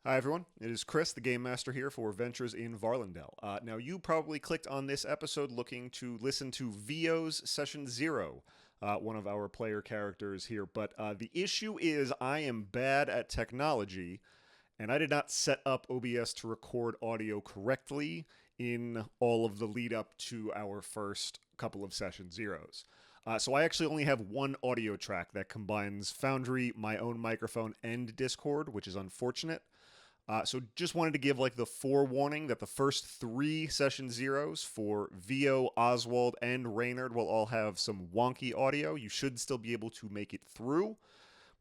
Hi everyone, it is Chris, the Game Master here for Ventures in Varlindel. Now you probably clicked on this episode looking to listen to VO's Session 0, one of our player characters here, but the issue is I am bad at technology, and I did not set up OBS to record audio correctly in all of the lead up to our first couple of Session Zeros. So I actually only have one audio track that combines Foundry, my own microphone, and Discord, which is unfortunate. So just wanted to give like the forewarning that the first three Session Zeros for VO, Oswald, and Reynard will all have some wonky audio. You should still be able to make it through,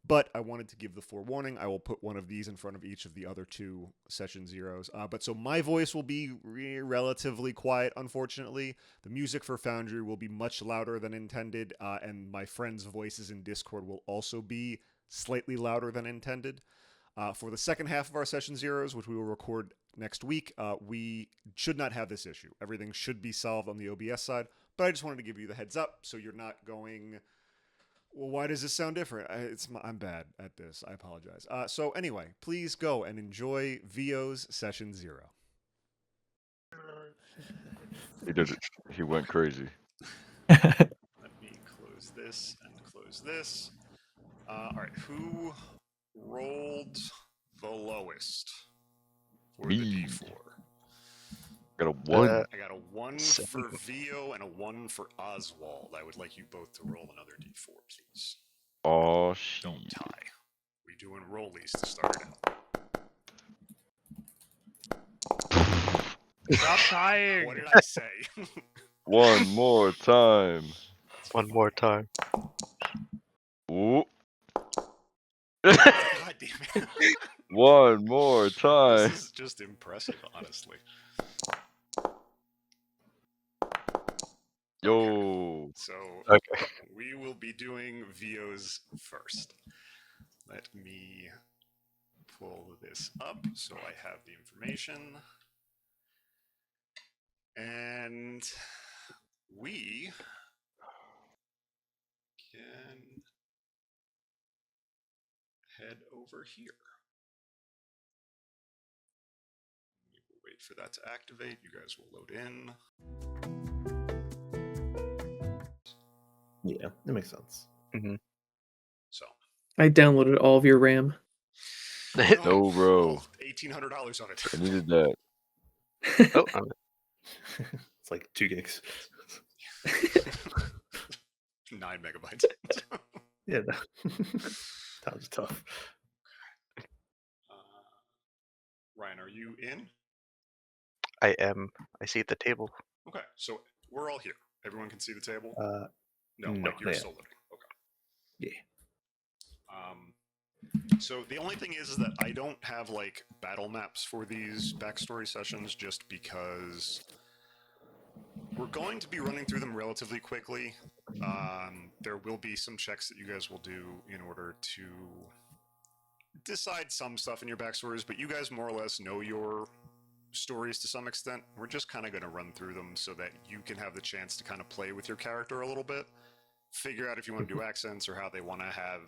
but I wanted to give the forewarning. I will put one of these in front of each of the other two Session Zeros. But so my voice will be relatively quiet, unfortunately. The music for Foundry will be much louder than intended, and my friends' voices in Discord will also be slightly louder than intended. For the second half of our Session Zeros, which we will record next week, we should not have this issue. Everything should be solved on the OBS side, but I just wanted to give you the heads up so you're not going, well, why does this sound different? I'm bad at this. I apologize. So anyway, please go and enjoy VO's Session 0. He did it. He went crazy. Let me close this and close this. All right, who rolled the lowest for the Me. D4? Got a 1. I got a 1 for VO and a 1 for Oswald. I would like you both to roll another D4, please. Oh, shit. Don't tie. We doing rollies to start it out. Stop tying! What did I say? One more time. One more time. Ooh. God damn it. One more time. This is just impressive, honestly. Yo. Okay. So, Okay. we will be doing VOs first. Let me pull this up so I have the information. And we can head over here. We will wait for that to activate. You guys will load in. Yeah, that makes sense. Mm-hmm. So I downloaded all of your RAM. No, bro. $1,800 on it. I needed that. Oh, It's like 2 gigs. 9 megabytes. Yeah, that was tough. Ryan, are you in? I am. I see the table. Okay, so we're all here. Everyone can see the table? No, no, like you're yeah. still living. Okay. Yeah. So the only thing is that I don't have like battle maps for these backstory sessions just because we're going to be running through them relatively quickly. There will be some checks that you guys will do in order to decide some stuff in your backstories, but you guys more or less know your stories to some extent. We're just kind of going to run through them so that you can have the chance to kind of play with your character a little bit, figure out if you want to do accents or how they want to have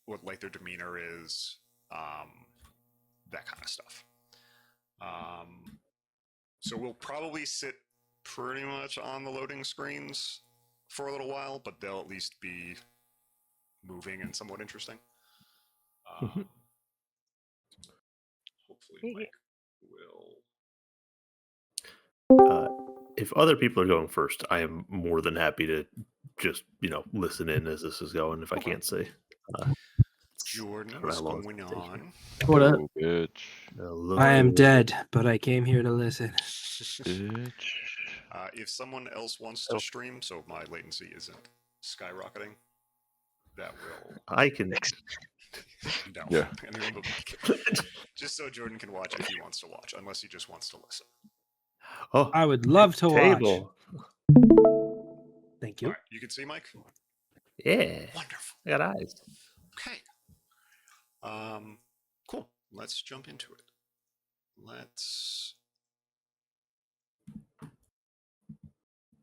what like their demeanor is, that kind of stuff. So we'll probably sit pretty much on the loading screens for a little while, but they'll at least be moving and somewhat interesting. Hopefully Mike will... If other people are going first, I am more than happy to just, listen in as this is going if I can't say. Jordan, what's going on? What up? Go, bitch. I am dead, but I came here to listen. Bitch. If someone else wants to stream, so my latency isn't skyrocketing, that will... I can... No. Yeah. Just so Jordan can watch if he wants to watch, unless he just wants to listen. Oh, I would love to table. watch. Thank you. All right, you can see Mike? Yeah. Wonderful. I got eyes. Okay. Cool. Let's jump into it. Let's...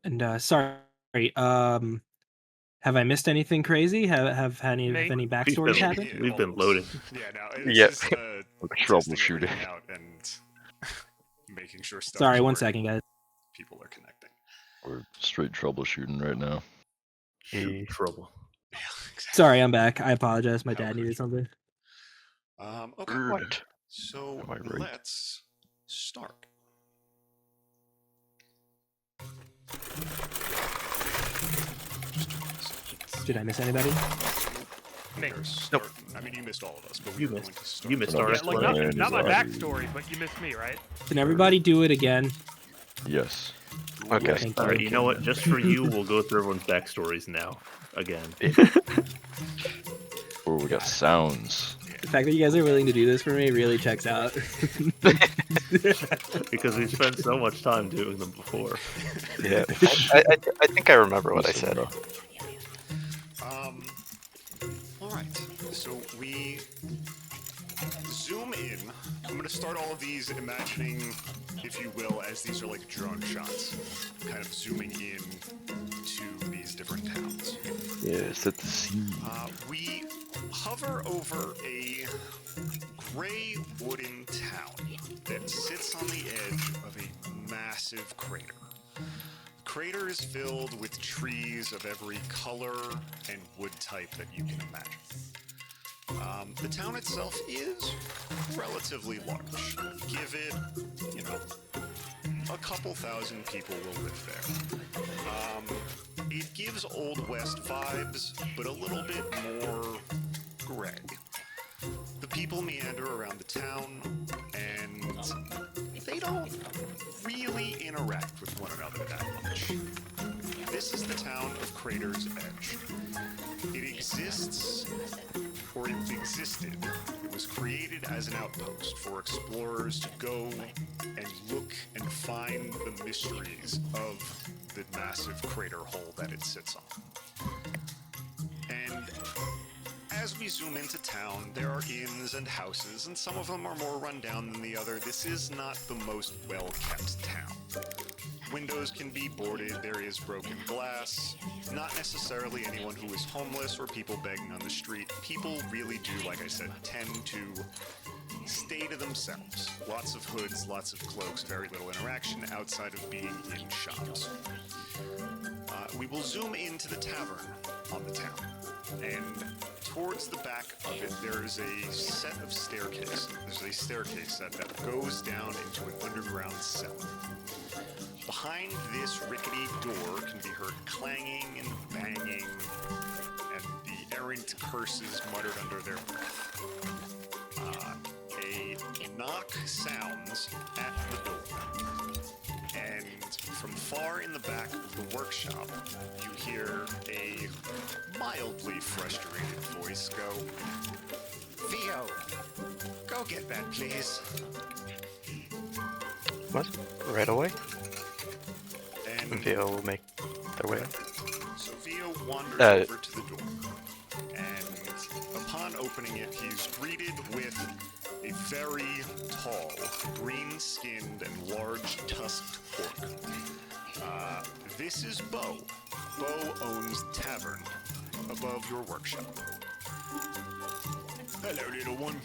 And sorry, have I missed anything crazy? Have any backstories happened? We've been loaded. Yeah, no, it's just testing Troubleshooting. everything out and making sure stuff. Sorry, is 1 working. second, guys. People are connecting. We're straight troubleshooting right now. Shoot trouble. Yeah, exactly. Sorry, I'm back. I apologize. My How dad could needed you? something. Okay. What? So Am I right? let's start. Did I miss anybody? Me. Nope. I mean, you missed all of us, but You we're going missed. to start. You missed Yeah, our Yeah, like Explanation not my is already- backstory, but you missed me, right? Can everybody do it again? Yes. Okay. Thank All right, you. you know what? Just for you, we'll go through everyone's backstories now. Again. Oh, we got sounds. The fact that you guys are willing to do this for me really checks out. Because we've spent so much time doing them before. Yeah. I think I remember what I Listen, said. bro. All right. So we zoom in. I'm going to start all of these imagining, if you will, as these are like drone shots, kind of zooming in to these different towns. Yeah, set the scene. We hover over a gray wooden town that sits on the edge of a massive crater. The crater is filled with trees of every color and wood type that you can imagine. The town itself is relatively large. Give it, a couple thousand people will live there. It gives Old West vibes, but a little bit more gray. The people meander around the town, and they don't really interact with one another that much. This is the town of Crater's Edge. It exists, or it existed. It was created as an outpost for explorers to go and look and find the mysteries of the massive crater hole that it sits on. And as we zoom into town, there are inns and houses, and some of them are more run down than the other. This is not the most well-kept town. Windows can be boarded, there is broken glass. Not necessarily anyone who is homeless or people begging on the street. People really do, like I said, tend to stay to themselves. Lots of hoods, lots of cloaks, very little interaction outside of being in shops. We will zoom into the tavern on the town, and towards the back of it, there is a set of staircases. There's a staircase that goes down into an underground cellar. Behind this rickety door can be heard clanging and banging, and the errant curses muttered under their breath. A knock sounds at the door, and from far in the back of the workshop, you hear a mildly frustrated voice go, "Theo, go get that, please." What? Right away? And Theo will make their way up. so Theo wanders over to the door, and upon opening it, he's greeted with a very tall, green-skinned and large tusked orc. This is Bo. Bo owns the tavern above your workshop. Hello, little one.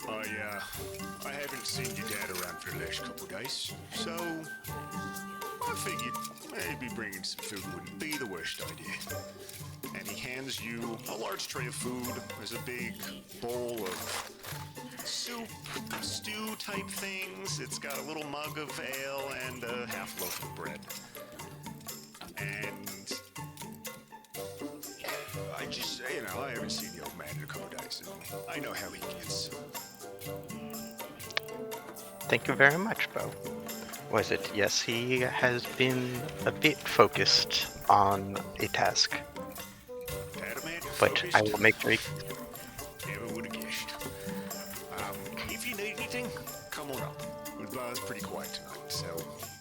I haven't seen your dad around for the last couple days, so I figured maybe bringing some food wouldn't be the worst idea. And he hands you a large tray of food. There's a big bowl of soup, stew type things. It's got a little mug of ale and a half loaf of bread. And I just, I haven't seen the old man in a couple days. And I know how he gets. Thank you very much, Bo. Was it? Yes, he has been a bit focused on a task, but I will make sure. Never would have guessed. If you need anything, come on up. The bar's pretty quiet tonight, so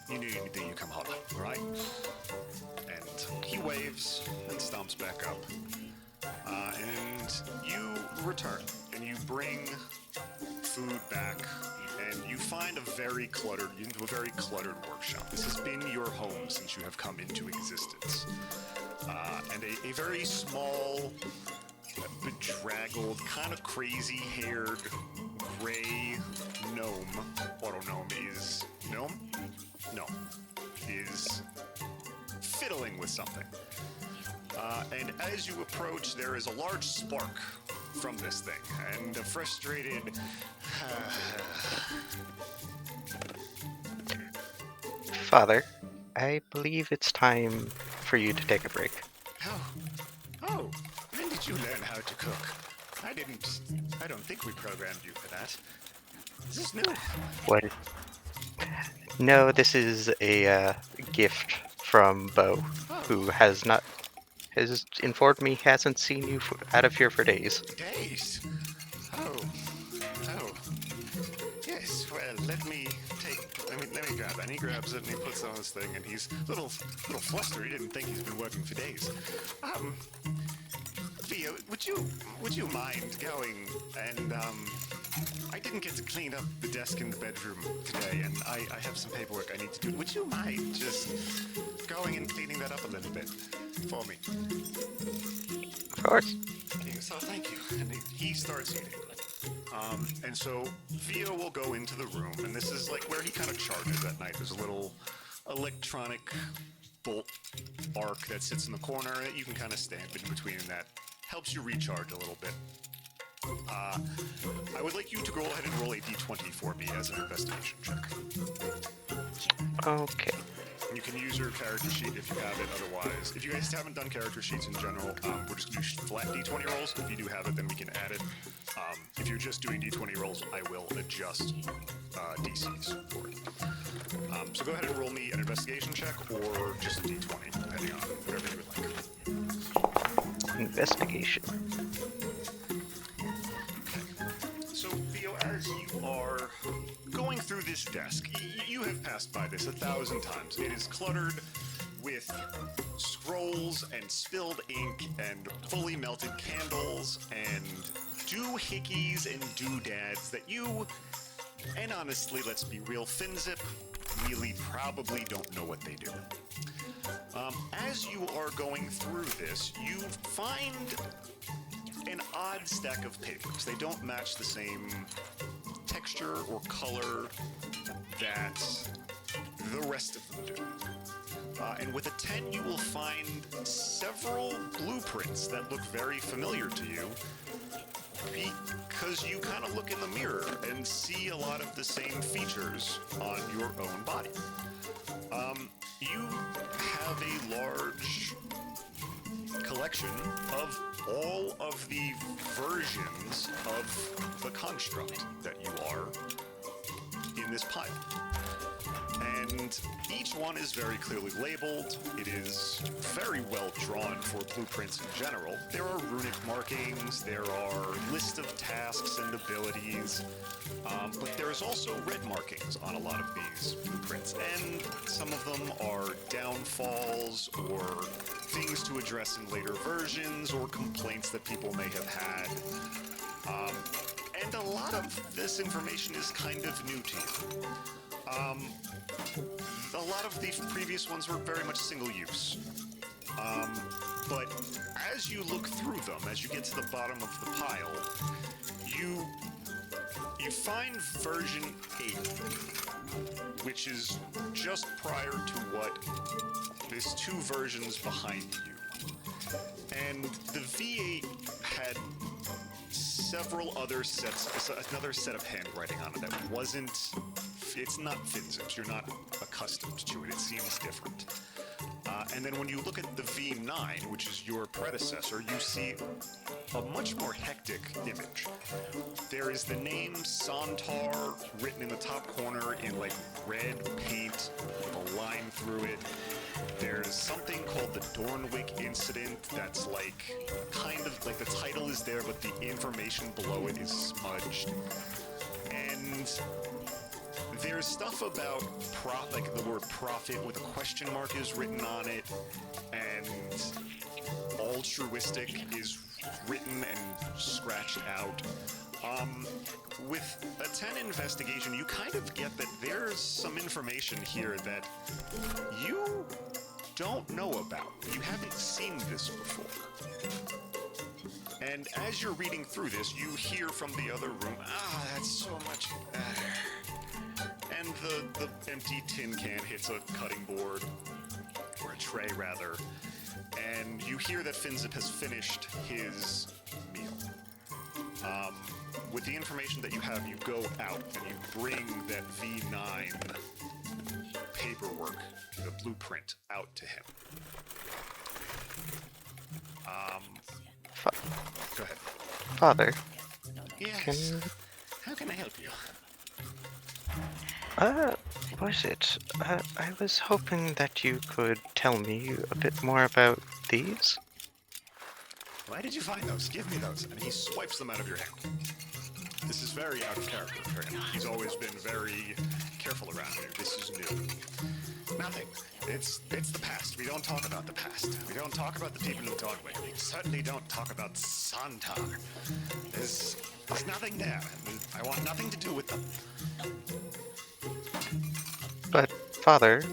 you need anything, you come holler, alright? And he waves and stomps back up. And you return, and you bring food back, and you find into a very cluttered workshop. This has been your home since you have come into existence. And a very small, bedraggled, kind of crazy-haired, gray something. And as you approach, there is a large spark from this thing, and a frustrated... Father, I believe it's time for you to take a break. Oh, when did you learn how to cook? I don't think we programmed you for that. Is this new? What? No, this is a gift from Bo, who has informed me he hasn't seen you out of here for days. Days? Oh. Yes, well, let me grab that. And he grabs it and he puts it on his thing, and he's a little flustered. He didn't think he's been working for days. Theo, would you mind going and, I didn't get to clean up the desk in the bedroom today, and I have some paperwork I need to do. Would you mind just going and cleaning that up a little bit for me? Of course. So thank you. And he starts eating. And so Theo will go into the room, and this is like where he kind of charges at night. There's a little electronic bolt arc that sits in the corner that you can kind of stand in between, and that helps you recharge a little bit. I would like you to go ahead and roll a d20 for me as an investigation check. Okay. You can use your character sheet if you have it. Otherwise, if you guys haven't done character sheets in general, we're just going to do flat d20 rolls. If you do have it, then we can add it. If you're just doing d20 rolls, I will adjust DCs for it. So go ahead and roll me an investigation check or just a d20, depending on whatever you would like. Investigation. So, Theo, as you are going through this desk, you have passed by this 1,000 times. It is cluttered with scrolls and spilled ink and fully melted candles and doohickeys and doodads that you, and honestly, let's be real, FinZip really probably don't know what they do. As you are going through this, you find an odd stack of papers. They don't match the same texture or color that the rest of them do. And with a 10, you will find several blueprints that look very familiar to you because you kind of look in the mirror and see a lot of the same features on your own body. You have a large collection of all of the versions of the construct that you are in this pile. And each one is very clearly labeled. It is very well drawn for blueprints in general. There are runic markings, there are lists of tasks and abilities, but there's also red markings on a lot of these blueprints, and some of them are downfalls or things to address in later versions or complaints that people may have had. And a lot of this information is kind of new to you. A lot of the previous ones were very much single use. But as you look through them, as you get to the bottom of the pile, you find version 8, which is just prior to what is 2 versions behind you. And the V8 had several other sets, another set of handwriting on it that wasn't, it's not FinZips, you're not accustomed to it, it seems different. And then when you look at the V9, which is your predecessor, you see a much more hectic image. There is the name Santar written in the top corner in like red paint with a line through it. There's something called the Dornwick Incident that's like, kind of like the title is there, but the information below it is smudged. And there's stuff about like the word profit with a question mark is written on it, and altruistic is written and scratched out. With a 10 investigation, you kind of get that there's some information here that you don't know about. You haven't seen this before. And as you're reading through this, you hear from the other room, that's so much better. And the empty tin can hits a cutting board. or a tray rather, and you hear that Finzip has finished his meal. With the information that you have, you go out and you bring that V9 paperwork, the blueprint, out to him. Go ahead. Father, Yes. can How can I help you? was it? I was hoping that you could tell me a bit more about these. Why did you find those? Give me those. And he swipes them out of your hand. This is very out of character for him. He's always been very careful around here. This is new. Nothing. It's the past. We don't talk about the past. We don't talk about the people of Dawnwick. We certainly don't talk about Santar. There's nothing there. I want nothing to do with them. But, Father,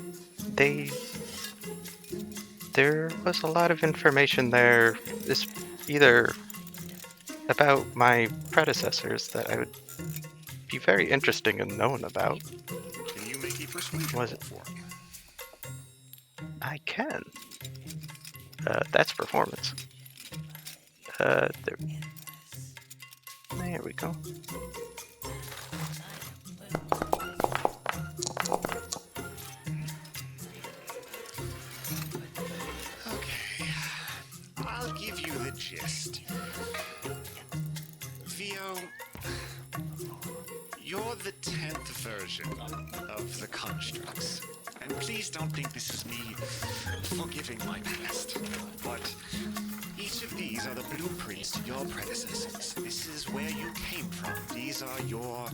there was a lot of information there, this either about my predecessors that I would be very interesting in knowing about. Can you make a persuasion Was roll it? for me? I can. That's performance. There we go. Okay. I'll give you the gist. Theo, you're the 10th version of the constructs. And please don't think this is me forgiving my past. But each of these are the blueprints to your predecessors. This is where you came from. These are your,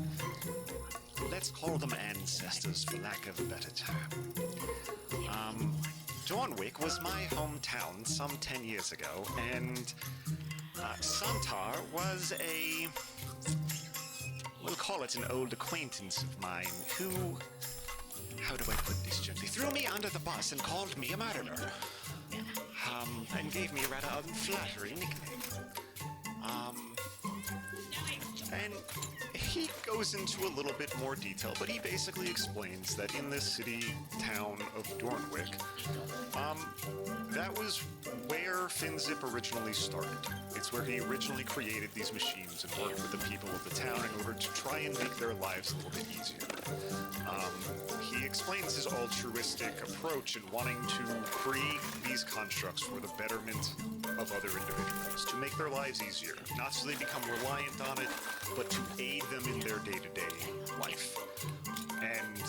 let's call them ancestors for lack of a better term. Dawnwick was my hometown some 10 years ago, and Santar was we'll call it an old acquaintance of mine who, how do I put this gently, threw me under the bus and called me a murderer. And gave me a rather unflattering nickname. And he goes into a little bit more detail, but he basically explains that in this town of Dornwick, that was where Finzip originally started. It's where he originally created these machines and worked with the people of the town in order to try and make their lives a little bit easier. He explains his altruistic approach in wanting to create these constructs for the betterment of other individuals, to make their lives easier, not so they become reliant on it, but to aid them in their day-to-day life. And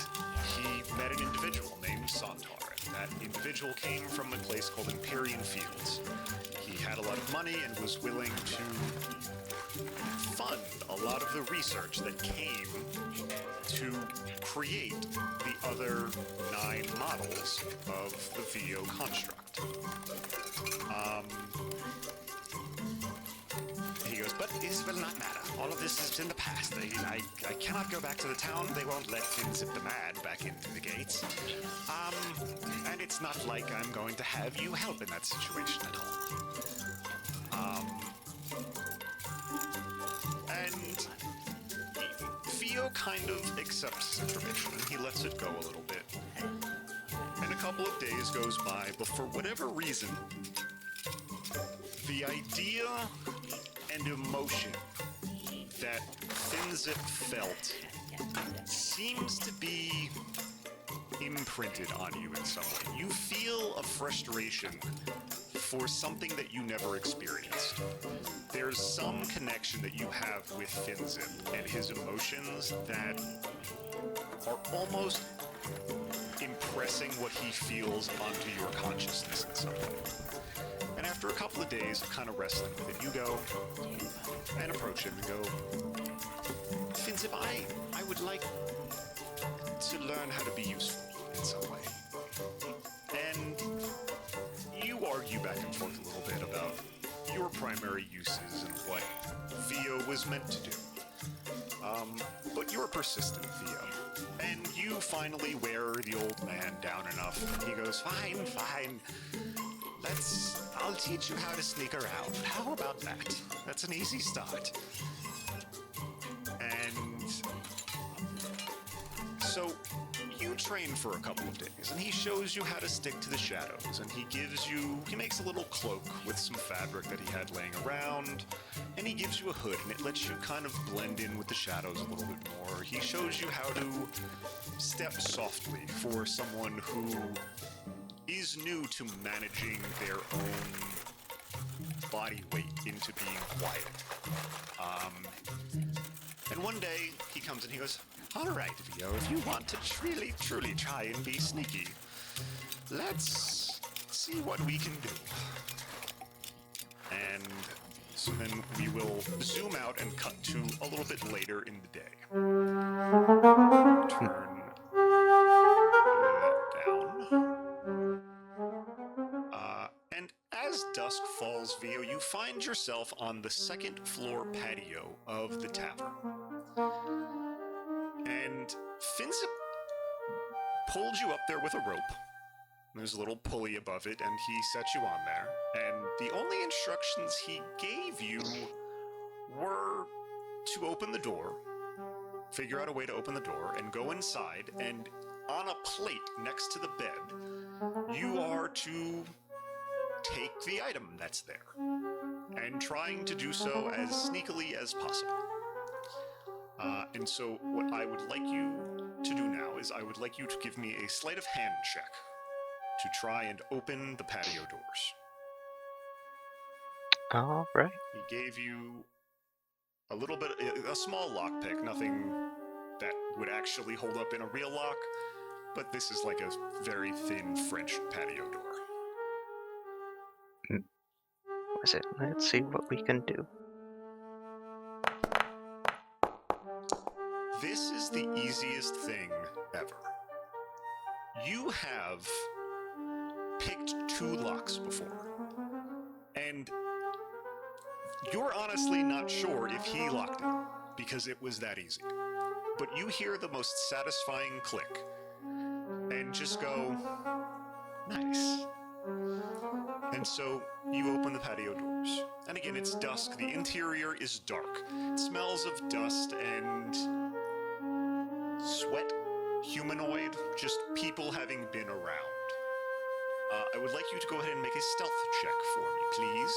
he met an individual named Santar, and that individual came from a place called Empyrean Fields. He had a lot of money and was willing to fund a lot of the research that came to create the other 9 models of the VO construct. He goes, but this will not matter. All of this is in the past. I cannot go back to the town. They won't let Finzip the Mad back into the gates. And it's not like I'm going to have you help in that situation at all. And Theo kind of accepts this information, and he lets it go a little bit. And a couple of days goes by, but for whatever reason, the idea and emotion that Finzip felt seems to be imprinted on you in some way. You feel a frustration for something that you never experienced. There's some connection that you have with Finzip and his emotions that are almost impressing what he feels onto your consciousness in some way. And after a couple of days of kind of wrestling with it, you go and approach him and go, Finzip, I would like to learn how to be useful in some way. And you argue back and forth a little bit about your primary uses and what Theo was meant to do. But you're persistent, Theo. And you finally wear the old man down enough. He goes, fine. I'll teach you how to sneak around. How about that? That's an easy start. And so you train for a couple of days, and he shows you how to stick to the shadows, and he makes a little cloak with some fabric that he had laying around, and he gives you a hood, and it lets you kind of blend in with the shadows a little bit more. He shows you how to step softly for someone who is new to managing their own body weight into being quiet. And one day, he comes and he goes, "All right, Vio, if you want to really, truly try and be sneaky, let's see what we can do." And so then we will zoom out and cut to a little bit later in the day. Turn that down. And as dusk falls, Vio, you find yourself on the second floor patio of the tavern. And Finzip pulled you up there with a rope. There's a little pulley above it, and he set you on there. And the only instructions he gave you were to open the door, figure out a way to open the door, and go inside, and on a plate next to the bed, you are to take the item that's there, and trying to do so as sneakily as possible. And so what I would like you to do now is I would like you to give me a sleight of hand check to try and open the patio doors. All right. He gave you a small lockpick, nothing that would actually hold up in a real lock, but this is like a very thin French patio door. Was it? Let's see what we can do. This is the easiest thing ever. You have picked 2 locks before, and you're honestly not sure if he locked it, because it was that easy. But you hear the most satisfying click, and just go, nice. And so you open the patio doors. And again, it's dusk. The interior is dark. It smells of dust and sweat, humanoid, just people having been around. I would like you to go ahead and make a stealth check for me, please.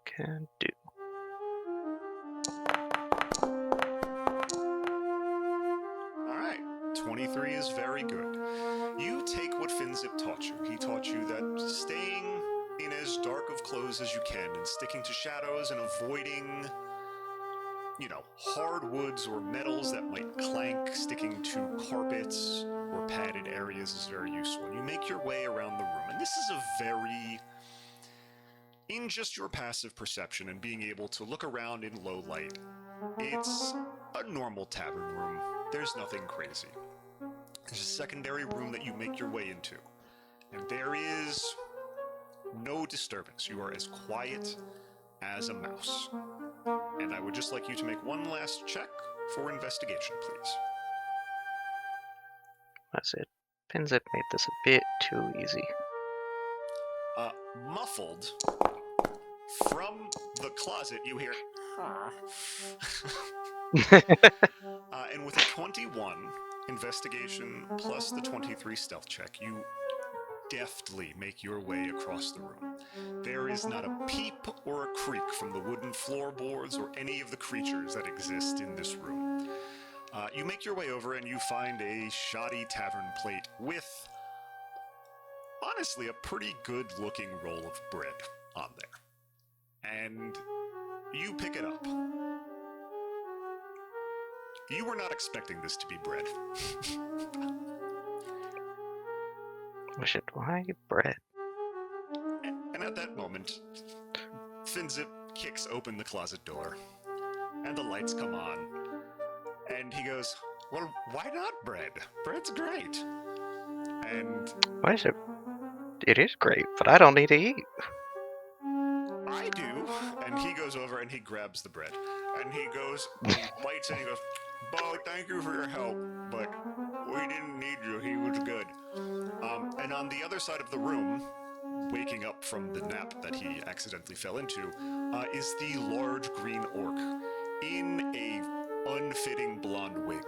Can do. All right, 23 is very good. You take what Finzip taught you. He taught you that staying in as dark of clothes as you can and sticking to shadows and avoiding, hardwoods or metals that might clank, sticking to carpets or padded areas is very useful. You make your way around the room, and this is in just your passive perception and being able to look around in low light, it's a normal tavern room. There's nothing crazy. There's a secondary room that you make your way into, and there is no disturbance. You are as quiet as a mouse. And I would just like you to make one last check for investigation, please. Was it? Pinzip made this a bit too easy. Muffled from the closet, you hear, and with a 21 investigation plus the 23 stealth check, you deftly make your way across the room. There is not a peep or a creak from the wooden floorboards or any of the creatures that exist in this room. You make your way over and you find a shoddy tavern plate with, honestly, a pretty good-looking roll of bread on there. And you pick it up. You were not expecting this to be bread. Was it? Why bread? And at that moment, Finzip kicks open the closet door, and the lights come on, and he goes, "Well, why not bread? Bread's great." And Why is it? It is great, but I don't need to eat. I do. And he goes over and he grabs the bread, and he goes, he bites, and he goes, "Bo, thank you for your help, but we didn't need you. He was good." And on the other side of the room, waking up from the nap that he accidentally fell into, is the large green orc in a unfitting blonde wig.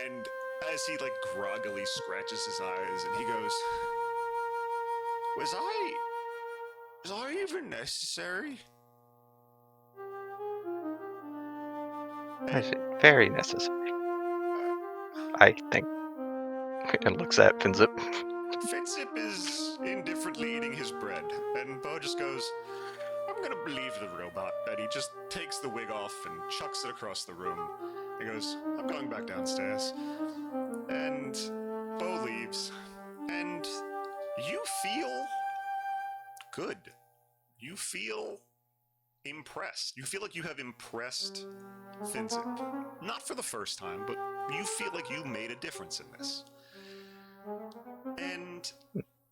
And as he like groggily scratches his eyes and he goes, Was I even necessary? I see. Very necessary, I think. And looks at Finzip. Fitzip is indifferently eating his bread, and Bo just goes, I'm gonna believe the robot. And he just takes the wig off and chucks it across the room. He goes, I'm going back downstairs. And Bo leaves, and you feel good. You feel impressed. You feel like you have impressed Finzip. Not for the first time, but you feel like you made a difference in this. And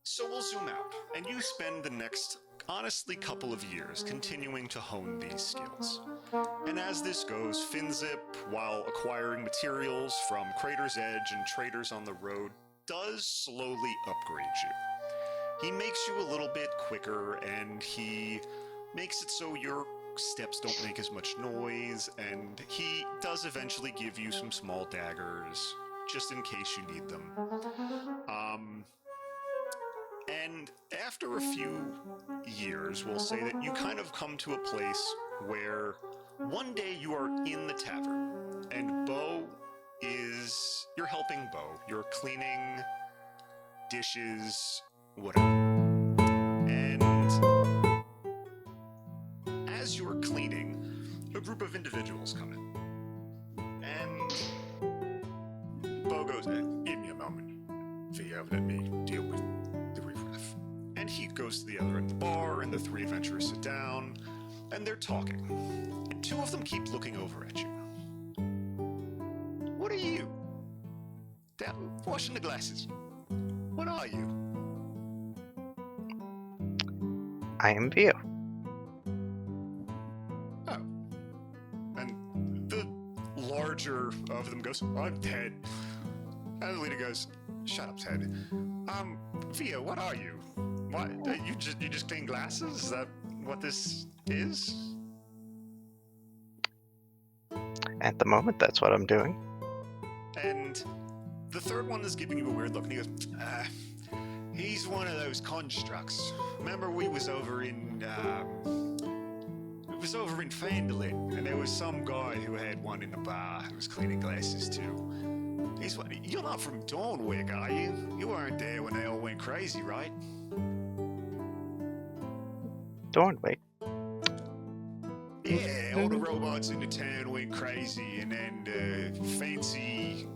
so we'll zoom out, and you spend the next, honestly, couple of years continuing to hone these skills. And as this goes, Finzip, while acquiring materials from Crater's Edge and traders on the road, does slowly upgrade you. He makes you a little bit quicker, and he makes it so your steps don't make as much noise, and he does eventually give you some small daggers, just in case you need them. And after a few years, we'll say that you kind of come to a place where one day you are in the tavern, and you're helping Bo. You're cleaning dishes, whatever. And as you're cleaning, a group of individuals come in. And Bo goes, give me a moment. Theo, let me deal with the riffraff. And he goes to the other end of the bar, and the three adventurers sit down, and they're talking. And two of them keep looking over at you. What are you? Washing the glasses. What are you? I am Vio. Oh. And the larger of them goes, I'm Ted. And the leader goes, shut up, Ted. Vio, what are you? What? You just clean glasses? Is that what this is? At the moment, that's what I'm doing. And the third one is giving you a weird look, and he goes, he's one of those constructs. Remember we was over in Varlindel, and there was some guy who had one in the bar who was cleaning glasses too. You're not from Dawnwick, are you? You weren't there when they all went crazy, right? Dornwick. Yeah, all the robots in the town went crazy, and then fancy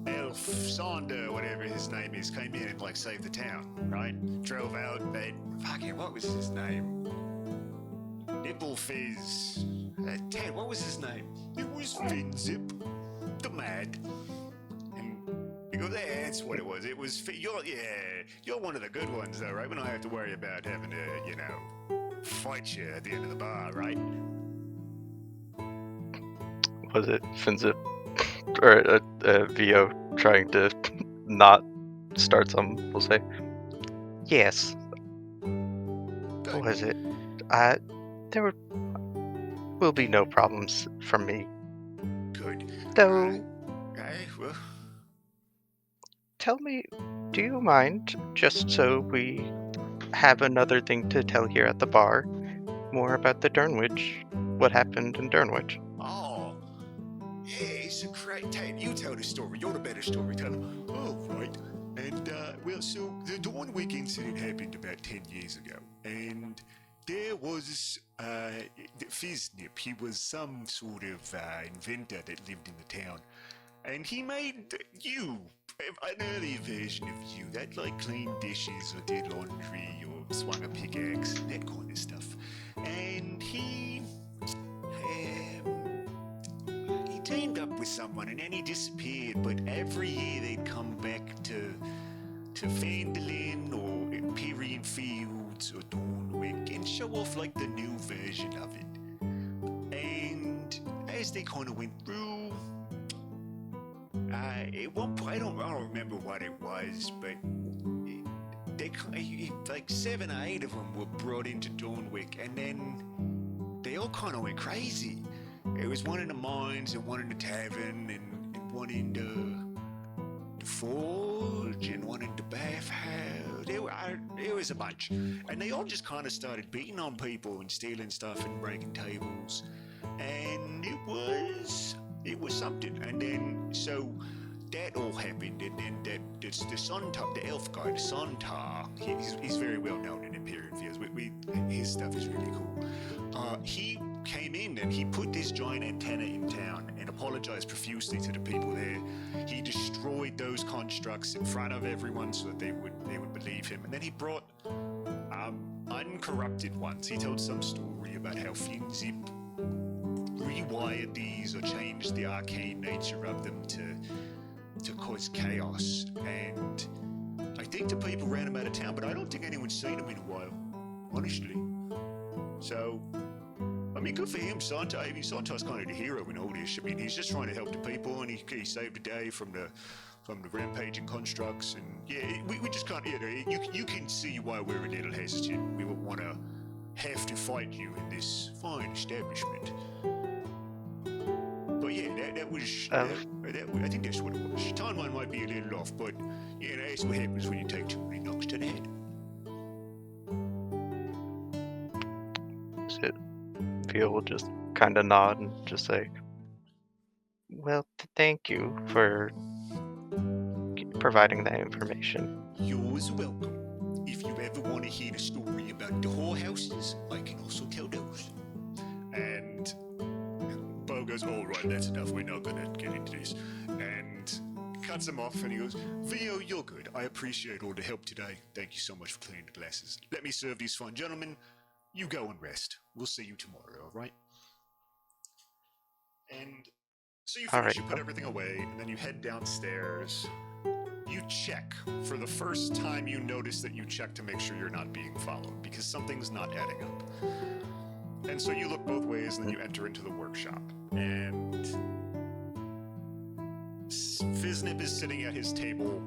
elf Sonder, whatever his name is, came in and saved the town, right? Drove out, but fucking, what was his name? Nibble Fizz. Ted, what was his name? It was Finzip, the Mad. And you go, that's what it was. It was you're one of the good ones though, right? We don't have to worry about having to, fight you at the end of the bar, right? Was it Finzip or Vio trying to not start some? We'll say. Yes. Good. What was it? There will be no problems from me. Good. Though, Well, tell me, do you mind, just so we have another thing to tell here at the bar, more about the Durnwich? What happened in Durnwich? oh, yeah, it's a great Ted, you tell the story. You're the better storyteller. Oh, right. And, so the Dawnwick incident happened about 10 years ago. And there was, Fiznip. He was some sort of, inventor that lived in the town. And he made you, an earlier version of you, that, cleaned dishes or did laundry or swung a pickaxe, that kind of stuff. And he teamed up with someone, and then he disappeared. But every year they'd come back to Vandelin or Empyrean Fields or Dawnwick and show off the new version of it. And as they kind of went through, at one point I don't remember what it was, but they 7 or 8 of them were brought into Dawnwick, and then they all kind of went crazy. There was one in the mines and one in the tavern and one in the forge and one in the bathhouse. There was a bunch. And they all just kind of started beating on people and stealing stuff and breaking tables. And it was something. And then, so that all happened. And then the Sontar, the elf guy, the Sontar, he's very well known in Imperial Fields. His stuff is really cool. He came in and he put this giant antenna in town and apologized profusely to the people there. He destroyed those constructs in front of everyone so that they would believe him. And then he brought uncorrupted ones. He told some story about how Finzip rewired these or changed the arcane nature of them to cause chaos. And I think the people ran him out of town, but I don't think anyone's seen him in a while, honestly. So, I mean, good for him, Santar. I mean, Santar's kind of the hero in all this. I mean, he's just trying to help the people, and he saved the day from the rampaging constructs. And yeah, we just can't. You can see why we're a little hesitant. We would want to have to fight you in this fine establishment. But yeah, that was. I think that's what it was. Timeline might be a little off, but yeah, that's what happens when you take too many knocks to the head. Is it? Veal will just kind of nod and just say, well, thank you for providing that information. You're welcome. If you ever want to hear the story about the whorehouses, I can also tell those. And Bo goes, all right, that's enough. We're not going to get into this. And cuts him off and he goes, Vio, you're good. I appreciate all the help today. Thank you so much for cleaning the glasses. Let me serve these fine gentlemen. You go and rest. We'll see you tomorrow, all right? And so you finish, you put everything away, and then you head downstairs. You check. For the first time, you notice that you check to make sure you're not being followed, because something's not adding up. And so you look both ways, and then you enter into the workshop. And Fiznip is sitting at his table,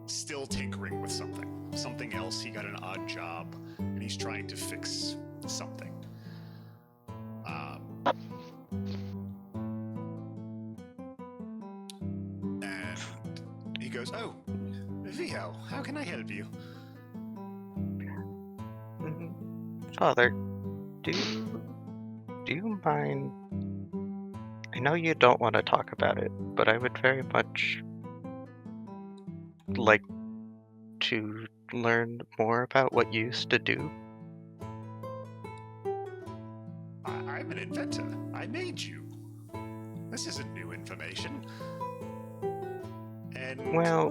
still tinkering with something else. He got an odd job, and he's trying to fix something. And he goes, oh, Vio, how can I help you? Father, do you mind? I know you don't want to talk about it, but I would very much like to learn more about what you used to do. I'm an inventor. I made you. This isn't new information. And Well,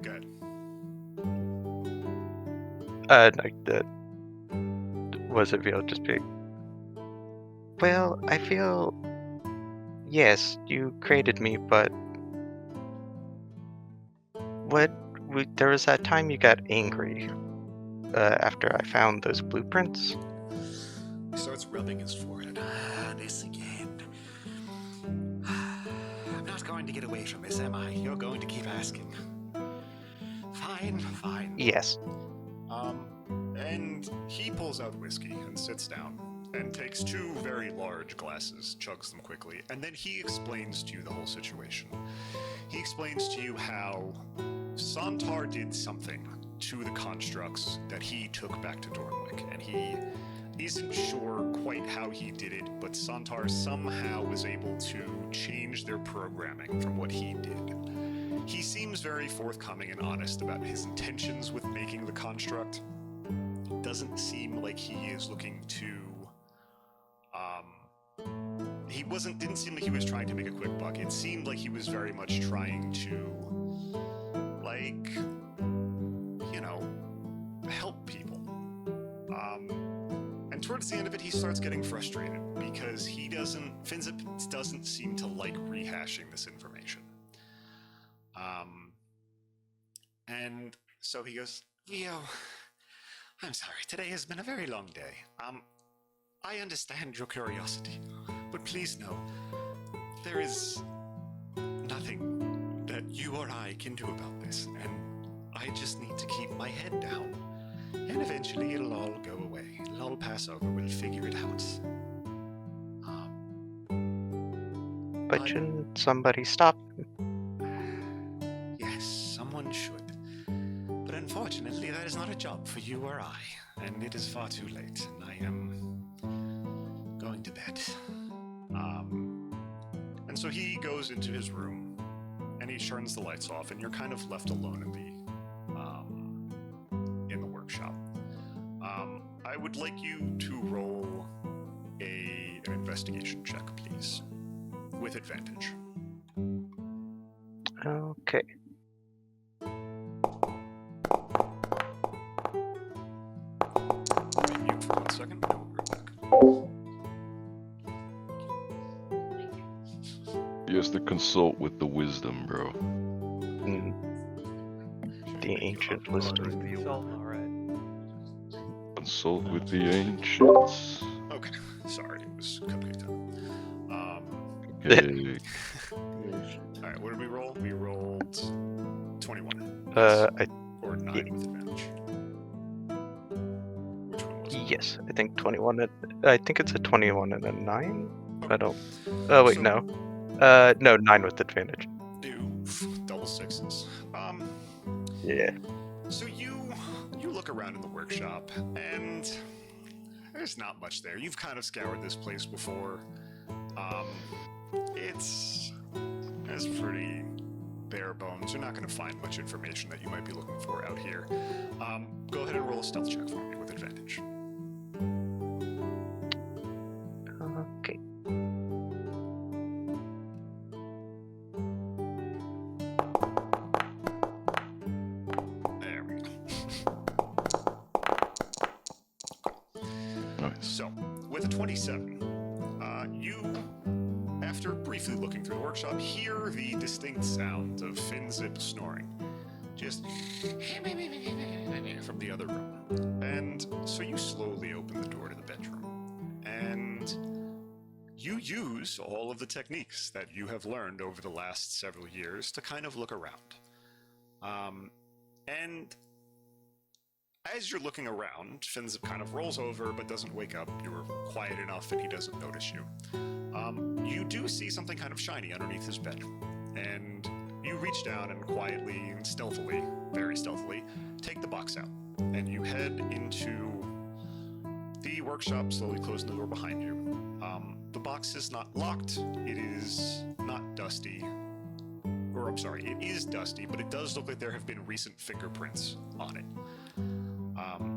good. Was it Veal just being? Well, I feel. Yes, you created me, but there was that time you got angry after I found those blueprints. He starts rubbing his forehead. This again. I'm not going to get away from this, am I? You're going to keep asking. Fine. Yes. And he pulls out whiskey and sits down and takes two very large glasses, chugs them quickly, and then he explains to you the whole situation. He explains to you how Santar did something to the constructs that he took back to Dornwick, and he isn't sure quite how he did it, but Santar somehow was able to change their programming from what he did. He seems very forthcoming and honest about his intentions with making the construct. It doesn't seem like he is looking to didn't seem like he was trying to make a quick buck. It seemed like he was very much trying to, help people. And towards the end of it, he starts getting frustrated because Finzip doesn't seem to like rehashing this information. And so he goes, Vio, I'm sorry, today has been a very long day. I understand your curiosity, but please know, there is nothing that you or I can do about this, and I just need to keep my head down, and eventually it'll all go away. It'll all pass over, we'll figure it out. But shouldn't somebody stop? Yes, someone should. But unfortunately, that is not a job for you or I, and it is far too late, and I am going to bed. And so he goes into his room, and he turns the lights off, and you're kind of left alone in the workshop. I would like you to roll an investigation check, please, with advantage. Okay. Mute for 1 second. I will be right back. He has to consult with the wisdom, bro. The ancient wisdom. Consult with the ancients. Okay, sorry, it was cupcake time. Okay. Alright, what did we roll? We rolled 21. I Or 9 with advantage. Which one was it? Yes, I think 21. I think it's a 21 and a 9. I don't. Oh wait, So- no. No, 9 with advantage. Double sixes. Yeah. So you look around in the workshop, and there's not much there. You've kind of scoured this place before. It's pretty bare bones. You're not going to find much information that you might be looking for out here. Go ahead and roll a stealth check for me with advantage. Okay. There we go. Nice. So, with a 27, you, after briefly looking through the workshop, hear the distinct sound of Finzip snoring. Just from the other room. And so you slowly open the door to the bedroom. And you use all of the techniques that you have learned over the last several years to kind of look around. And as you're looking around, Finzip kind of rolls over but doesn't wake up. You were quiet enough and he doesn't notice you. You do see something kind of shiny underneath his bed. And you reach down and quietly and stealthily, very stealthily, take the box out. And you head into the workshop, slowly closing the door behind you. The box is not locked. It is not dusty. Or, I'm sorry, it is dusty, but it does look like there have been recent fingerprints on it.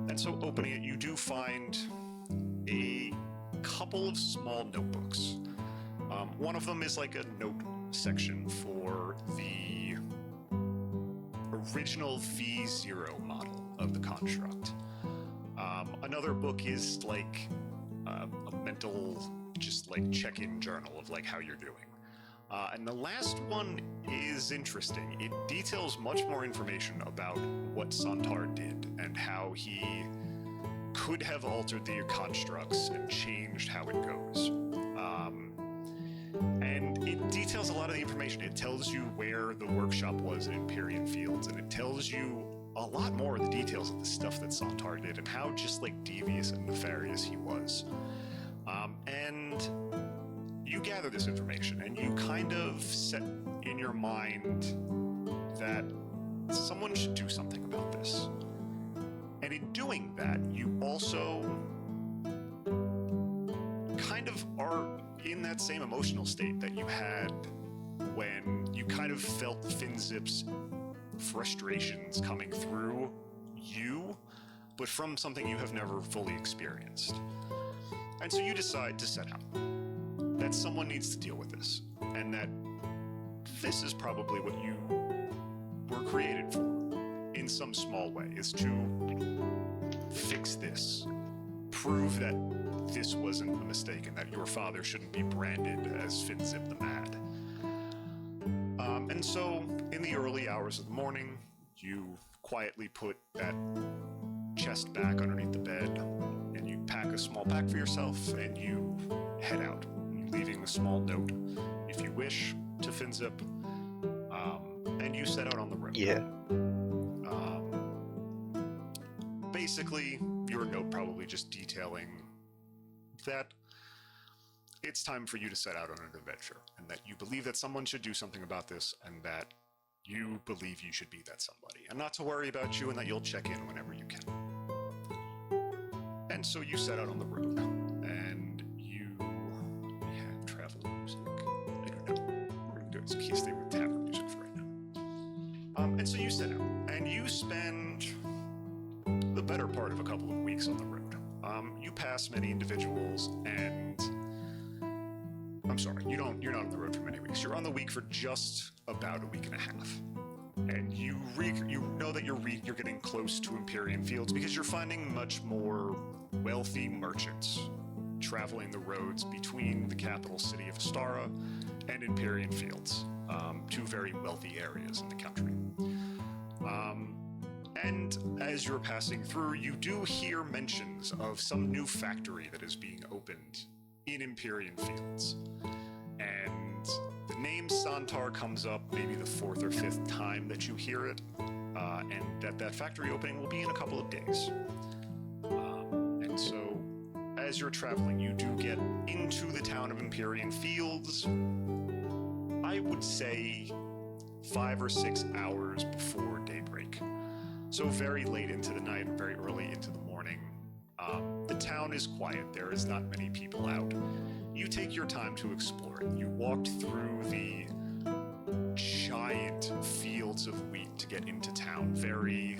And so opening it, you do find a couple of small notebooks. One of them is like a note section for the original V10 model of the construct. Another book is like a mental, just like check-in journal of like how you're doing. And the last one is interesting. It details much more information about what Santar did and how he could have altered the constructs and changed how it goes. And it details a lot of the information. It tells you where the workshop was in Empyrean Fields, and it tells you a lot more of the details of the stuff that Santar did and how just like devious and nefarious he was. And you gather this information and you kind of set in your mind that someone should do something about this. And in doing that, you also kind of are in that same emotional state that you had when you kind of felt Finzip's frustrations coming through you, but from something you have never fully experienced. And so you decide to set out. That someone needs to deal with this, and that this is probably what you were created for, in some small way, is to fix this. Prove that this wasn't a mistake and that your father shouldn't be branded as Finzip the Mad. And so, in the early hours of the morning, you quietly put that chest back underneath the bed, and you pack a small pack for yourself, and you head out, leaving a small note, if you wish, to Finzip, and you set out on the road. Yeah. Basically, your note probably just detailing that it's time for you to set out on an adventure, and that you believe that someone should do something about this, and that you believe you should be that somebody, and not to worry about you, and that you'll check in whenever you can. And so you set out on the road, and you have travel music. I don't know. We're going to do it, so please stay with tavern music for right now. And so you set out, and you spend the better part of a couple of weeks on the road. You pass many individuals, and I'm sorry, you're not on the road for many weeks. You're on the week for just about a week and a half, and you know that you're getting close to Empyrean Fields because you're finding much more wealthy merchants traveling the roads between the capital city of Astara and Empyrean Fields, two very wealthy areas in the country. And as you're passing through, you do hear mentions of some new factory that is being opened in Empyrean Fields. And the name Santar comes up maybe the fourth or fifth time that you hear it, and that factory opening will be in a couple of days. And so, as you're traveling, you do get into the town of Empyrean Fields, I would say 5 or 6 hours before daybreak. So very late into the night, very early into the morning. The town is quiet. There is not many people out. You take your time to explore it. You walked through the giant fields of wheat to get into town. Very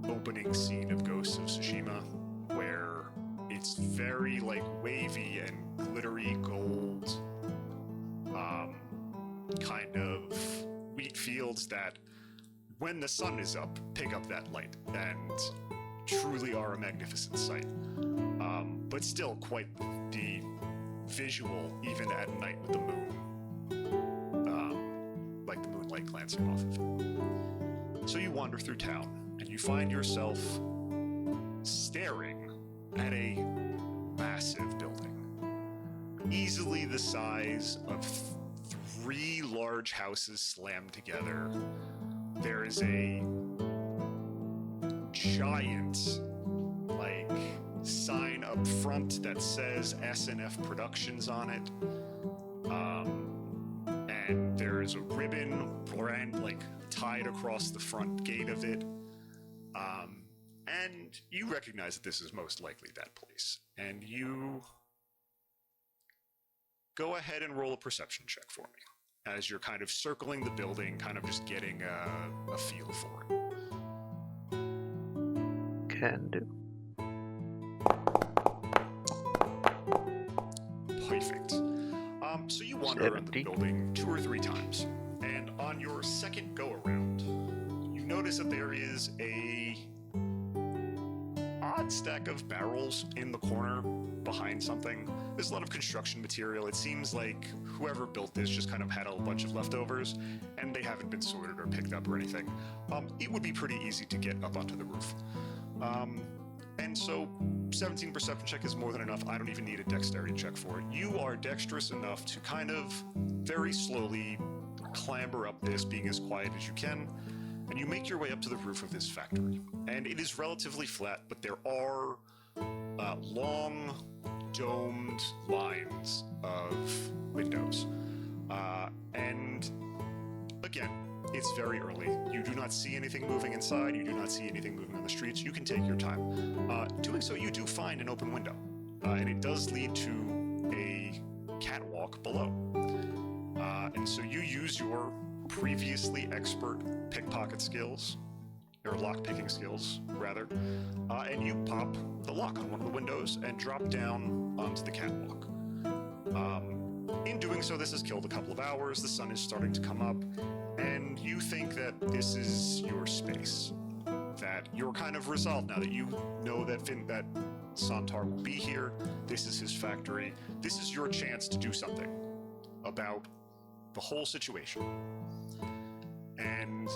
opening scene of Ghosts of Tsushima, where it's very like wavy and glittery gold kind of wheat fields that, when the sun is up, pick up that light and truly are a magnificent sight. But still quite the visual, even at night with the moon, like the moonlight glancing off of it. So you wander through town, and you find yourself staring at a massive building, easily the size of 3 large houses slammed together. There is a giant, like, sign up front that says SNF Productions on it. And there's a ribbon tied across the front gate of it. And you recognize that this is most likely that place. And you go ahead and roll a perception check for me, as you're kind of circling the building, kind of just getting a feel for it. Can do. Perfect. So you wander around the 70. building 2 or 3 times, and on your second go-around, you notice that there is a odd stack of barrels in the corner behind something. There's a lot of construction material. It seems like whoever built this just kind of had a bunch of leftovers, and they haven't been sorted or picked up or anything. It would be pretty easy to get up onto the roof. And so 17 perception check is more than enough. I don't even need a dexterity check for it. You are dexterous enough to kind of very slowly clamber up this, being as quiet as you can, and you make your way up to the roof of this factory. And it is relatively flat, but there are long domed lines of windows. And again, it's very early. You do not see anything moving inside. You do not see anything moving on the streets. You can take your time. Doing so, you do find an open window. And it does lead to a catwalk below. And so you use your previously expert pickpocket skills, or lock-picking skills, rather, and you pop the lock on one of the windows and drop down onto the catwalk. In doing so, this has killed a couple of hours. The sun is starting to come up, and you think that this is your space. That you're kind of resolved now that you know that that Santar will be here. This is his factory. This is your chance to do something about the whole situation. And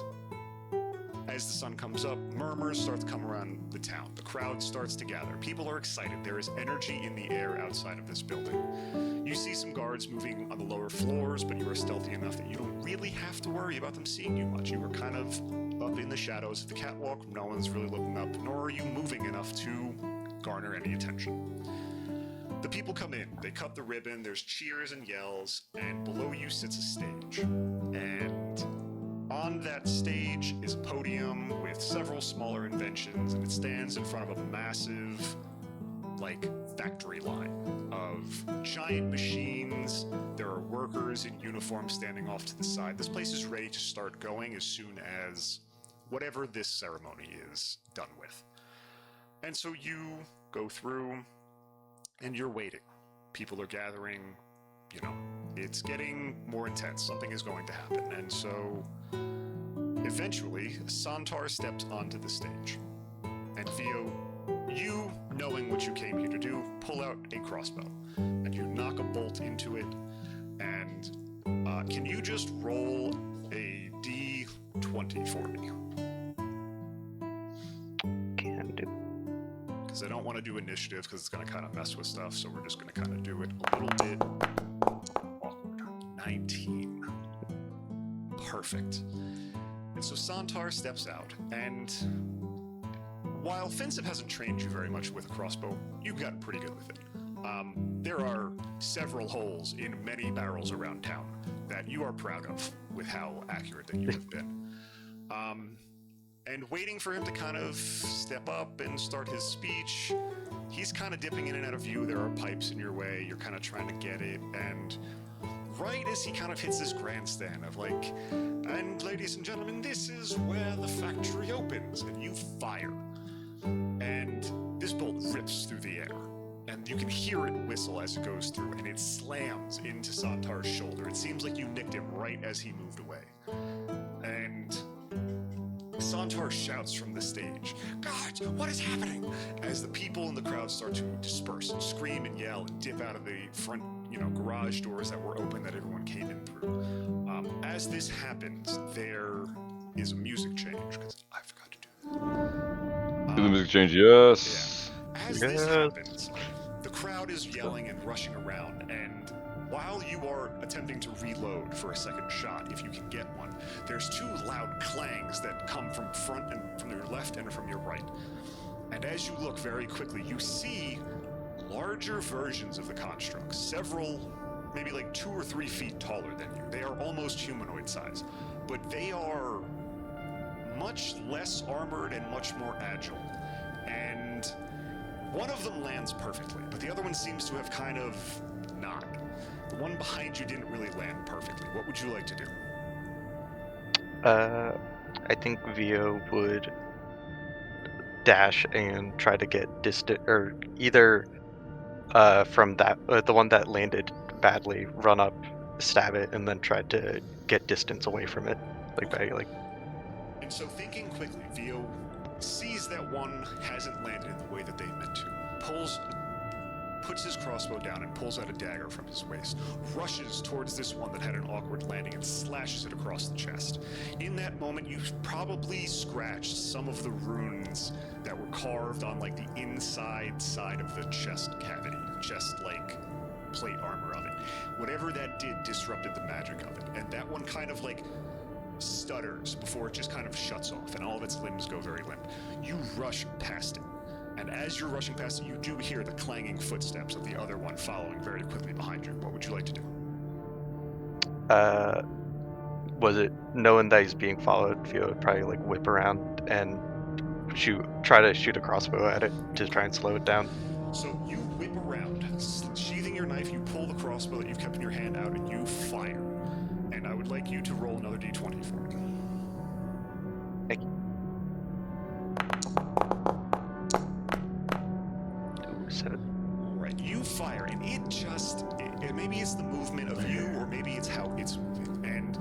as the sun comes up, murmurs start to come around the town. The crowd starts to gather. People are excited. There is energy in the air outside of this building. You see some guards moving on the lower floors, but you are stealthy enough that you don't really have to worry about them seeing you much. You are kind of up in the shadows of the catwalk. No one's really looking up, nor are you moving enough to garner any attention. The people come in, they cut the ribbon, there's cheers and yells, and below you sits a stage. And on that stage is a podium with several smaller inventions, and it stands in front of a massive, factory line of giant machines. There are workers in uniform standing off to the side. This place is ready to start going as soon as whatever this ceremony is done with. And so you go through, and you're waiting. People are gathering, it's getting more intense. Something is going to happen. And so, eventually, Santar steps onto the stage. And Theo, you, knowing what you came here to do, pull out a crossbow. And you knock a bolt into it. And can you just roll a D20 for me? Can do. Because I don't want to do initiative because it's going to kind of mess with stuff, so we're just going to kind of do it a little bit awkward. 19. Perfect. And so Santar steps out, and while Finsiv hasn't trained you very much with a crossbow, you've gotten pretty good with it. There are several holes in many barrels around town that you are proud of with how accurate that you have been. And waiting for him to kind of step up and start his speech, he's kind of dipping in and out of view. There are pipes in your way. You're kind of trying to get it. And right as he kind of hits this grandstand of and ladies and gentlemen, this is where the factory opens. And you fire. And this bolt rips through the air. And you can hear it whistle as it goes through. And it slams into Santar's shoulder. It seems like you nicked him right as he moved away. And Santar shouts from the stage, "Guards, what is happening?" As the people in the crowd start to disperse and scream and yell and dip out of the front, garage doors that were open that everyone came in through. As this happens, there is a music change, because I forgot to do that. Do the music change? Yes. Yeah. As this happens, the crowd is yelling and rushing around, and while you are attempting to reload for a second shot, if you can get one, there's two loud clangs that come from front and from your left and from your right. And as you look very quickly, you see larger versions of the constructs, several, maybe 2 or 3 feet taller than you. They are almost humanoid size, but they are much less armored and much more agile. And one of them lands perfectly, but the other one seems to have kind of not. The one behind you didn't really land perfectly. What would you like to do? I think Vio would dash and try to get distant, or either from that the one that landed badly, run up, stab it, and then try to get distance away from it, And so, thinking quickly, Vio sees that one hasn't landed in the way that they meant to. Puts his crossbow down and pulls out a dagger from his waist, rushes towards this one that had an awkward landing and slashes it across the chest. In that moment, you probably scratched some of the runes that were carved on the inside side of the chest cavity, plate armor of it. Whatever that did disrupted the magic of it, and that one kind of stutters before it just kind of shuts off, and all of its limbs go very limp. You rush past it. And as you're rushing past it, you do hear the clanging footsteps of the other one following very quickly behind you. What would you like to do? Was it knowing that he's being followed, Vio would probably whip around and try to shoot a crossbow at it to try and slow it down. So you whip around, sheathing your knife, you pull the crossbow that you've kept in your hand out, and you fire. And I would like you to roll another d20 for me. Thank you. 7. Right, you fire, and maybe it's the movement of you, or maybe it's how it's moving. And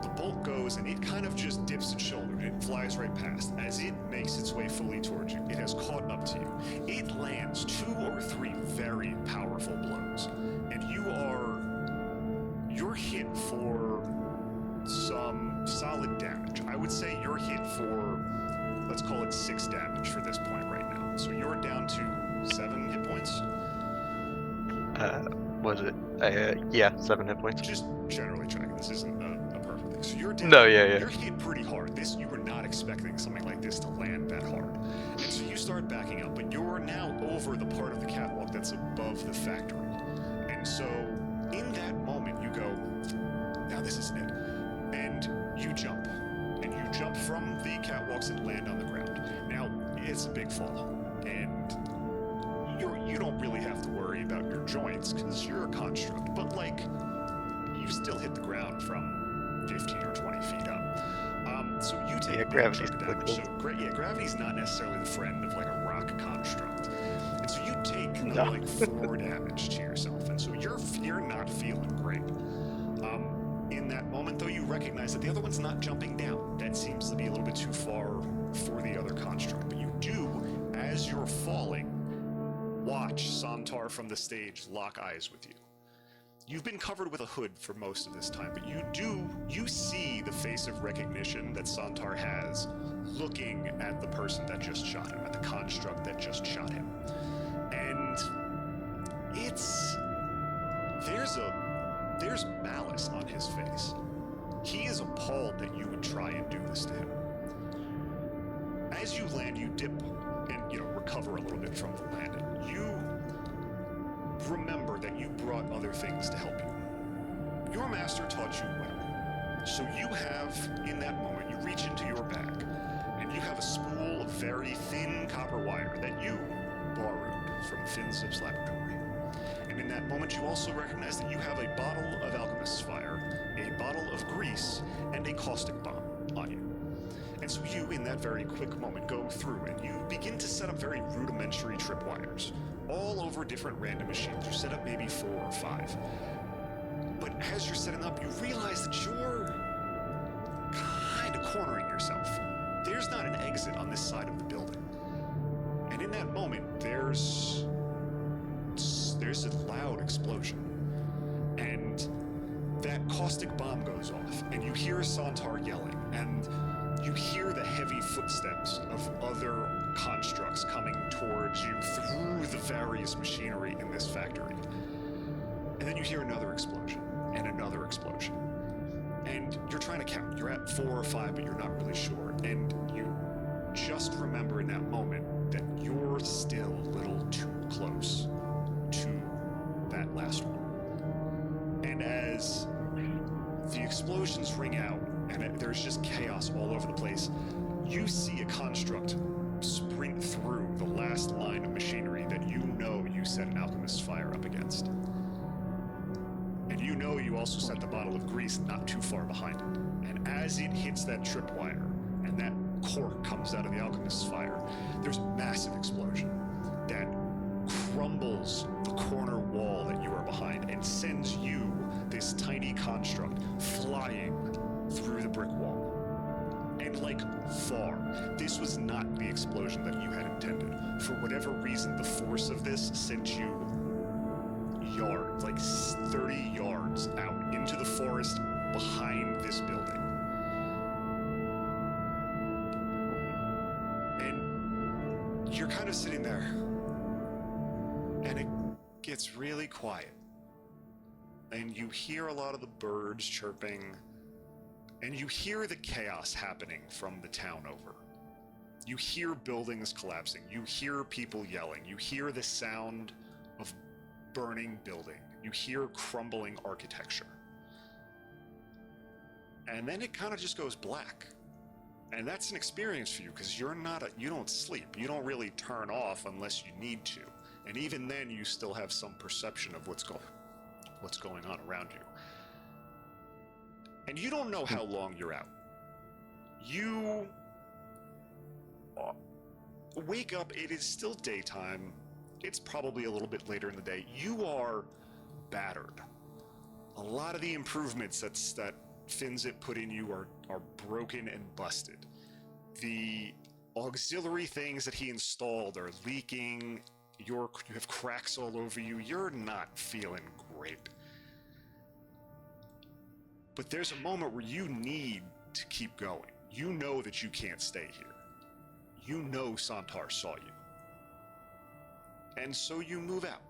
the bolt goes, and it kind of just dips its shoulder, and it flies right past. As it makes its way fully towards you, it has caught up to you. It lands 2 or 3 very powerful blows, and you're hit for some solid damage. I would say you're hit for, let's call it 6 damage for this point right now. So you're down to 7 hit points? Was it? Yeah, 7 hit points. Just generally tracking. This isn't a perfect everything. So you're down. No, yeah. You're hit pretty hard. You were not expecting something like this to land that hard. And so you start backing up, but you're now over the part of the catwalk that's above the factory. And so in that moment, you go, now this isn't it. And you jump. And you jump from the catwalks and land on the ground. Now, it's a big fall. And you don't really have to worry about your joints because you're a construct. But, like, you still hit the ground from 15 or 20 feet up. So you take a big gravity's chunk of damage. applicable. So, gravity's not necessarily the friend of, like, a rock construct. And so you take, No. like, 4 damage to yourself. And so you're not feeling great. In that moment, though, you recognize that the other one's not jumping down. That seems to be a little bit too far for the other construct. But you do, as you're falling, watch Santar from the stage lock eyes with you. You've been covered with a hood for most of this time, but you see the face of recognition that Santar has looking at the person that just shot him, at the construct that just shot him. And there's malice on his face. He is appalled that you would try and do this to him. As you land, you dip and, recover a little bit from the landing. You remember that you brought other things to help you. Your master taught you well. So you have, in that moment, you reach into your bag, and you have a spool of very thin copper wire that you borrowed from Finzip's laboratory. And in that moment, you also recognize that you have a bottle of alchemist's fire, a bottle of grease, and a caustic bomb on you. And so you, in that very quick moment, go through and you begin to set up very rudimentary tripwires all over different random machines. You set up maybe 4 or 5. But as you're setting up, you realize that you're kind of cornering yourself. There's not an exit on this side of the building. And in that moment, there's a loud explosion. And that caustic bomb goes off, and you hear Santar yelling, and you hear the heavy footsteps of other constructs coming towards you through the various machinery in this factory. And then you hear another explosion, and another explosion. And you're trying to count. You're at 4 or 5, but you're not really sure. And you just remember in that moment that you're still a little too close to that last one. And as the explosions ring out, and there's just chaos all over the place, you see a construct sprint through the last line of machinery that you set an alchemist's fire up against. And you also set the bottle of grease not too far behind it. And as it hits that tripwire, and that cork comes out of the alchemist's fire, there's a massive explosion that crumbles the corner wall that you are behind and sends you, this tiny construct, flying through the brick wall. And far. This was not the explosion that you had intended. For whatever reason, the force of this sent you yards, 30 yards out into the forest behind this building. And you're kind of sitting there, and it gets really quiet. And you hear a lot of the birds chirping, and you hear the chaos happening from the town over. You hear buildings collapsing. You hear people yelling. You hear the sound of burning building. You hear crumbling architecture. And then it kind of just goes black. And that's an experience for you because you don't sleep. You don't really turn off unless you need to. And even then you still have some perception of what's going on around you. And you don't know how long you're out. You wake up, it is still daytime. It's probably a little bit later in the day. You are battered. A lot of the improvements that Finzip put in you are broken and busted. The auxiliary things that he installed are leaking. You have cracks all over you. You're not feeling great. But there's a moment where you need to keep going. You know that you can't stay here. You know Santar saw you. And so you move out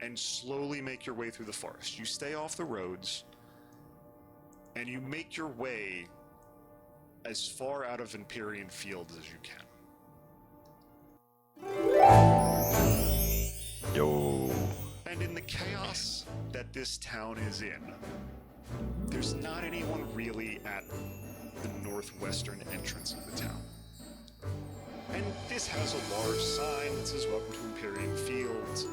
and slowly make your way through the forest. You stay off the roads, and you make your way as far out of Empyrean Fields as you can. Yo. And in the chaos that this town is in, there's not anyone really at the northwestern entrance of the town. And this has a large sign that says "Welcome to Empyrean Fields."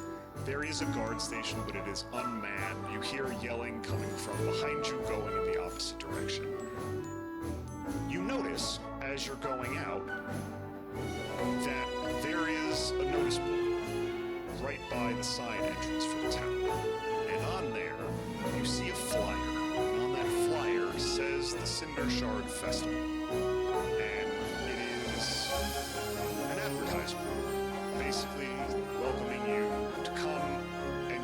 There is a guard station, but it is unmanned. You hear yelling coming from behind you going in the opposite direction. You notice, as you're going out, that there is a notice board right by the side entrance for the town. And on there, you see a flyer. And on that flyer says the Cinder Shard Festival. And it is an advertisement, basically welcoming you to come and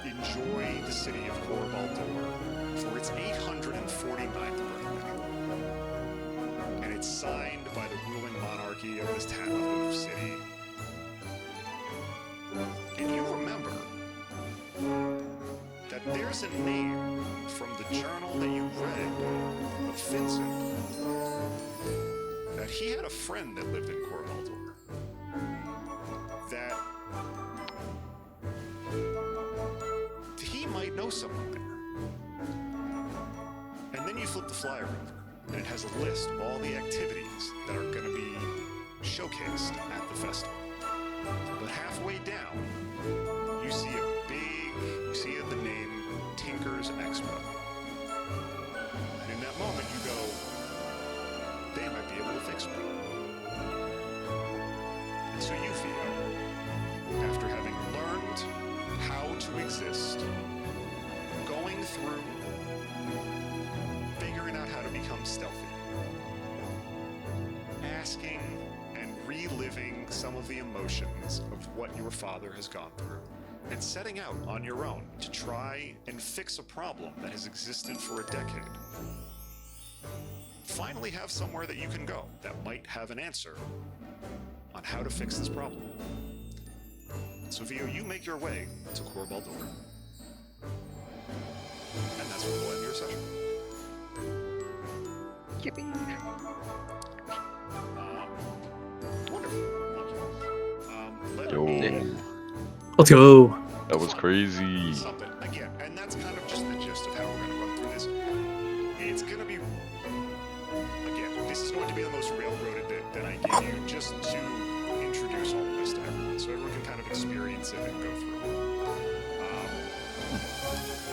enjoy the city of Cor Baldur for its 849th birthday. And it's signed by the ruling monarchy of this town, of city. And you remember that there's a name from the journal that you read of Vincent, that he had a friend that lived in Cor Baldur, that he might know someone there. And then you flip the flyer over, and it has a list of all the activities that are going to be showcased at the festival. But halfway down, you see the name Tinker's Expo. And in that moment, you go, they might be able to fix me. And so you feel, after having learned how to exist, going through, figuring out how to become stealthy, asking and reliving some of the emotions of what your father has gone through, and setting out on your own to try and fix a problem that has existed for a decade. Finally have somewhere that you can go that might have an answer on how to fix this problem. So Vio, you make your way to Cor Baldur. And that's where we'll end your session. Yippee! Wonderful. Thank you. Let Yo. me Let's go. That was crazy. something again, and that's kind of just the gist of how we're going to run through this. It's going to be, again, this is going to be the most railroaded that I give you, just to introduce all of this to everyone, so everyone can kind of experience it and go through it.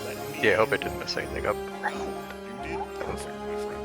Let me. Yeah, I hope I didn't mess anything up. You did perfect, my friend.